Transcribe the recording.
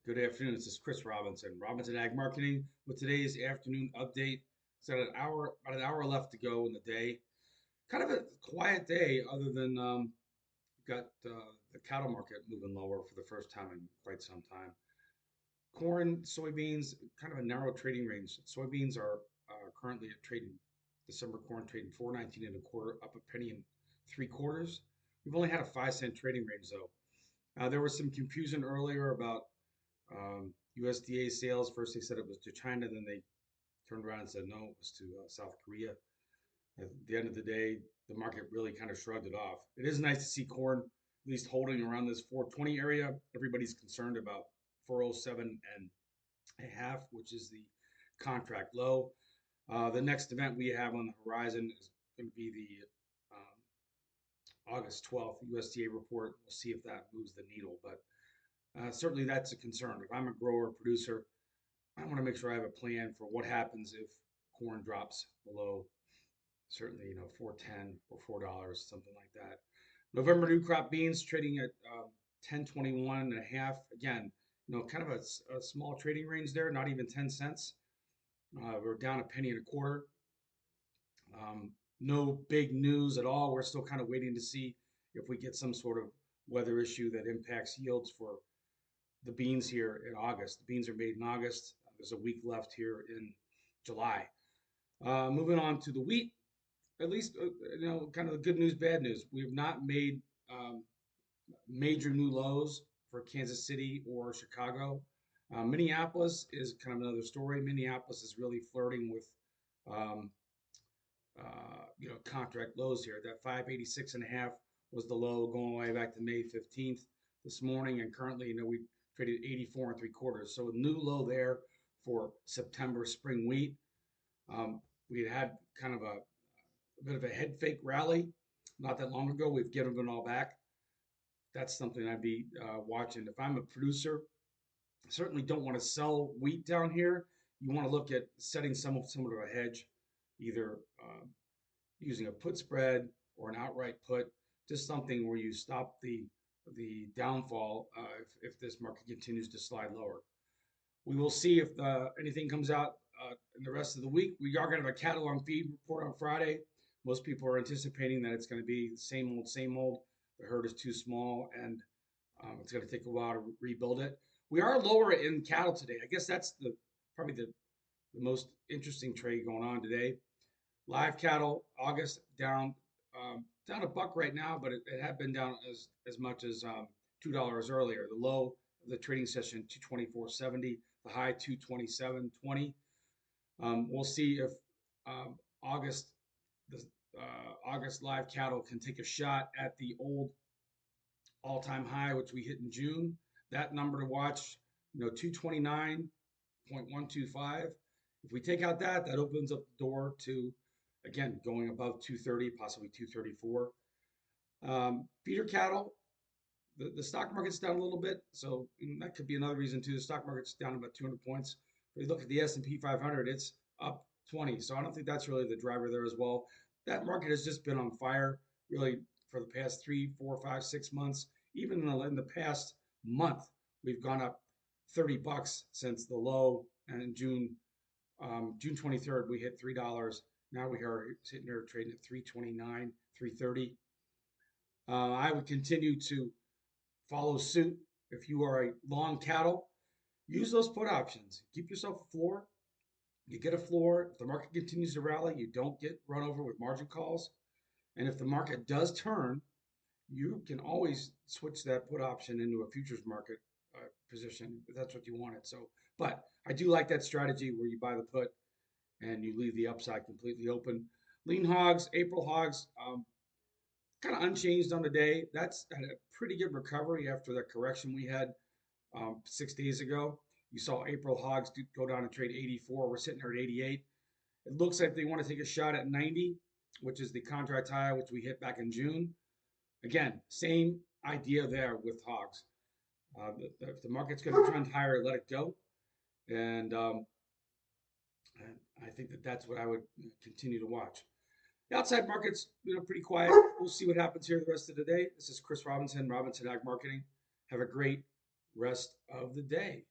Good afternoon. This is Chris Robinson, Robinson Ag Marketing, with today's afternoon update. It's about an hour left to go in the day. Kind of a quiet day, other than got the cattle market moving lower for the first time in quite some time. Corn, soybeans, kind of a narrow trading range. Soybeans are currently at trading December corn trading 4.19 and a quarter, up a penny and three quarters. We've only had a 5 cent trading range though. There was some confusion earlier about USDA sales. First, they said it was to China, then they turned around and said no, it was to South Korea. At the end of the day, the market really kind of shrugged it off. It is nice to see corn at least holding around this 420 area. Everybody's concerned about 407 and a half, which is the contract low. The next event we have on the horizon is going to be the August 12th USDA report. We'll see if that moves the needle, but certainly that's a concern. If I'm a grower producer, I want to make sure I have a plan for what happens if corn drops below, certainly, 410 or $4, something like that. November new crop beans trading at 1021 and a half. Again, kind of a small trading range there, not even 10 cents. We're down a penny and a quarter. No big news at all. We're still kind of waiting to see if we get some sort of weather issue that impacts yields for the beans here in August. The beans are made in August. There's a week left here in July. Moving on to the wheat, at least, kind of the good news, bad news. We have not made major new lows for Kansas City or Chicago. Minneapolis is kind of another story. Minneapolis is really flirting with, contract lows here. That 586 and a half was the low going way back to May 15th this morning. And currently, we traded 84 and three quarters. So a new low there for September spring wheat. We had kind of a bit of a head fake rally not that long ago. We've given it all back. That's something I'd be watching. If I'm a producer, I certainly don't want to sell wheat down here. You want to look at setting some sort of a hedge, either using a put spread or an outright put, just something where you stop the downfall if this market continues to slide lower. We will see if anything comes out in the rest of the week. We are going to have a cattle on feed report on Friday. Most people are anticipating that it's going to be the same old, same old. The herd is too small, and it's going to take a while to rebuild it. We are lower in cattle today. I guess that's probably the most interesting trade going on today. Live cattle, August down a buck right now, but it had been down as much as $2 earlier. The low of the trading session 224.70, the high 227.20. We'll see if August live cattle can take a shot at the old all-time high, which we hit in June. That number to watch, 229.125. If we take out that opens up the door to, again, going above 230, possibly 234. Feeder cattle, the stock market's down a little bit, so that could be another reason too. The stock market's down about 200 points. If you look at the S&P 500, it's up 20, so I don't think that's really the driver there as well. That market has just been on fire, really, for the past 3, 4, 5, 6 months. Even in the past month, we've gone up 30 bucks since the low, and in June 23rd, we hit $3. Now we are sitting here trading at 329, 330. I would continue to follow suit. If you are a long cattle, use those put options. Keep yourself a floor. You get a floor. If the market continues to rally, you don't get run over with margin calls. And if the market does turn, you can always switch that put option into a futures market position if that's what you wanted. So, but I do like that strategy where you buy the put and you leave the upside completely open. Lean hogs, April hogs, kind of unchanged on the day. That's had a pretty good recovery after the correction we had 6 days ago. You saw April hogs go down and trade 84. We're sitting there at 88. It looks like they want to take a shot at 90, which is the contract high, which we hit back in June. Again, same idea there with hogs. If the market's going to trend higher, let it go. And I think that's what I would continue to watch. The outside market's pretty quiet. We'll see what happens here the rest of the day. This is Chris Robinson, Robinson Ag Marketing. Have a great rest of the day.